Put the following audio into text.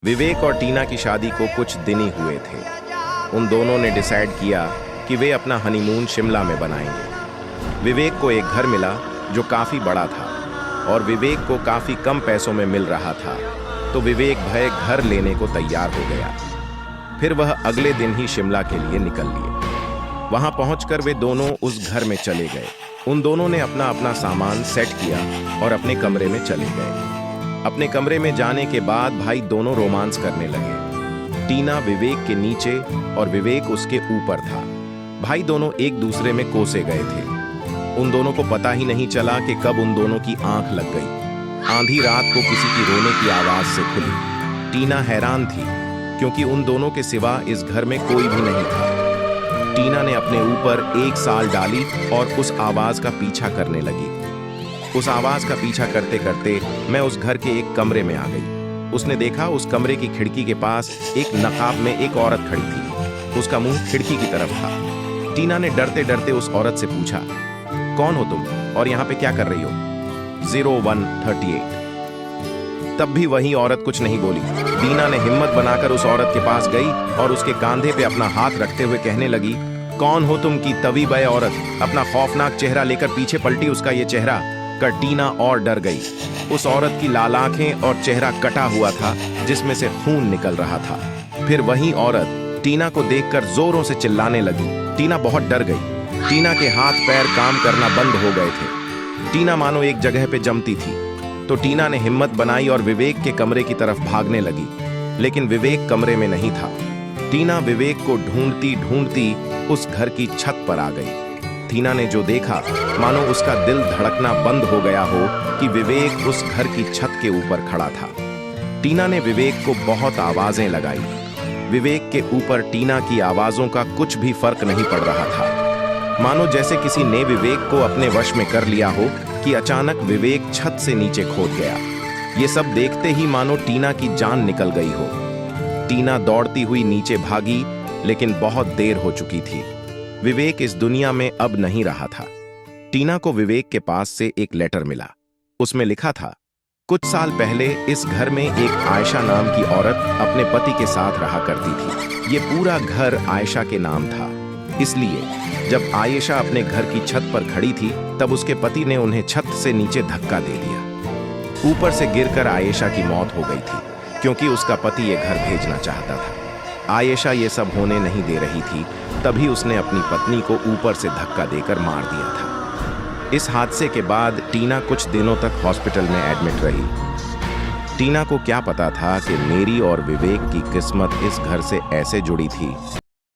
विवेक और टीना की शादी को कुछ दिन ही हुए थे। उन दोनों ने डिसाइड किया कि वे अपना हनीमून शिमला में बनाएंगे। विवेक को एक घर मिला जो काफ़ी बड़ा था और विवेक को काफ़ी कम पैसों में मिल रहा था, तो विवेक भय घर लेने को तैयार हो गया। फिर वह अगले दिन ही शिमला के लिए निकल लिए। वहां पहुंचकर वे दोनों उस घर में चले गए। उन दोनों ने अपना अपना सामान सेट किया और अपने कमरे में चले गए। अपने कमरे में जाने के बाद भाई दोनों रोमांस करने लगे। टीना विवेक के नीचे और विवेक उसके ऊपर था। भाई दोनों एक दूसरे में कोसे गए थे। उन दोनों को पता ही नहीं चला कि कब उन दोनों की आंख लग गई। आंधी रात को किसी की रोने की आवाज से खुली। टीना हैरान थी क्योंकि उन दोनों के सिवा इस घर में कोई भी नहीं था। टीना ने अपने ऊपर एक साल डाली और उस आवाज का पीछा करने लगी। उस आवाज का पीछा करते करते मैं उस घर के एक कमरे में आ गई। उसने देखा उस कमरे की खिड़की के पास एक नकाब में एक औरत खड़ी थी। उसका मुंह खिड़की की तरफ था। टीना ने डरते डरते उस औरत से पूछा, कौन हो तुम और यहाँ पे क्या कर रही हो? 0138। तब भी वही औरत कुछ नहीं बोली। टीना ने हिम्मत बनाकर उस औरत के पास गई और उसके कंधे पे अपना हाथ रखते हुए कहने लगी, कौन हो तुम की तवी बय औरत? अपना खौफनाक चेहरा लेकर पीछे पलटी उसका ये चेहरा कर टीना और डर गई। उस औरत की लाल आंखें और चेहरा कटा हुआ था जिसमें से खून निकल रहा था। फिर वही औरत टीना को देखकर जोरों से चिल्लाने लगी। टीना बहुत डर गई। टीना के हाथ पैर काम करना बंद हो गए थे। टीना मानो एक जगह पे जमती थी। तो टीना ने हिम्मत बनाई और विवेक के कमरे की तरफ भागने लगी, लेकिन विवेक कमरे में नहीं था। टीना विवेक को ढूंढती ढूंढती उस घर की छत पर आ गई। टीना ने जो देखा मानो उसका दिल धड़कना बंद हो गया हो कि विवेक उस घर की छत के ऊपर खड़ा था। टीना ने विवेक को बहुत आवाजें लगाई। विवेक के ऊपर टीना की आवाजों का कुछ भी फर्क नहीं पड़ रहा था। मानो जैसे किसी ने विवेक को अपने वश में कर लिया हो कि अचानक विवेक छत से नीचे खोद गया। ये सब देखते ही मानो टीना की जान निकल गई हो। टीना दौड़ती हुई नीचे भागी, लेकिन बहुत देर हो चुकी थी। विवेक इस दुनिया में अब नहीं रहा था। टीना को विवेक के पास से एक लेटर मिला। उसमें लिखा था, कुछ साल पहले इस घर में एक आयशा नाम की औरत अपने पति के साथ रहा करती थी। ये पूरा घर आयशा के नाम था। इसलिए जब आयशा अपने घर की छत पर खड़ी थी तब उसके पति ने उन्हें छत से नीचे धक्का दे दिया। ऊपर से गिरकर आयशा की मौत हो गई थी क्योंकि उसका पति ये घर भेजना चाहता था। आयशा ये सब होने नहीं दे रही थी, तभी उसने अपनी पत्नी को ऊपर से धक्का देकर मार दिया था। इस हादसे के बाद टीना कुछ दिनों तक हॉस्पिटल में एडमिट रही। टीना को क्या पता था कि मेरी और विवेक की किस्मत इस घर से ऐसे जुड़ी थी।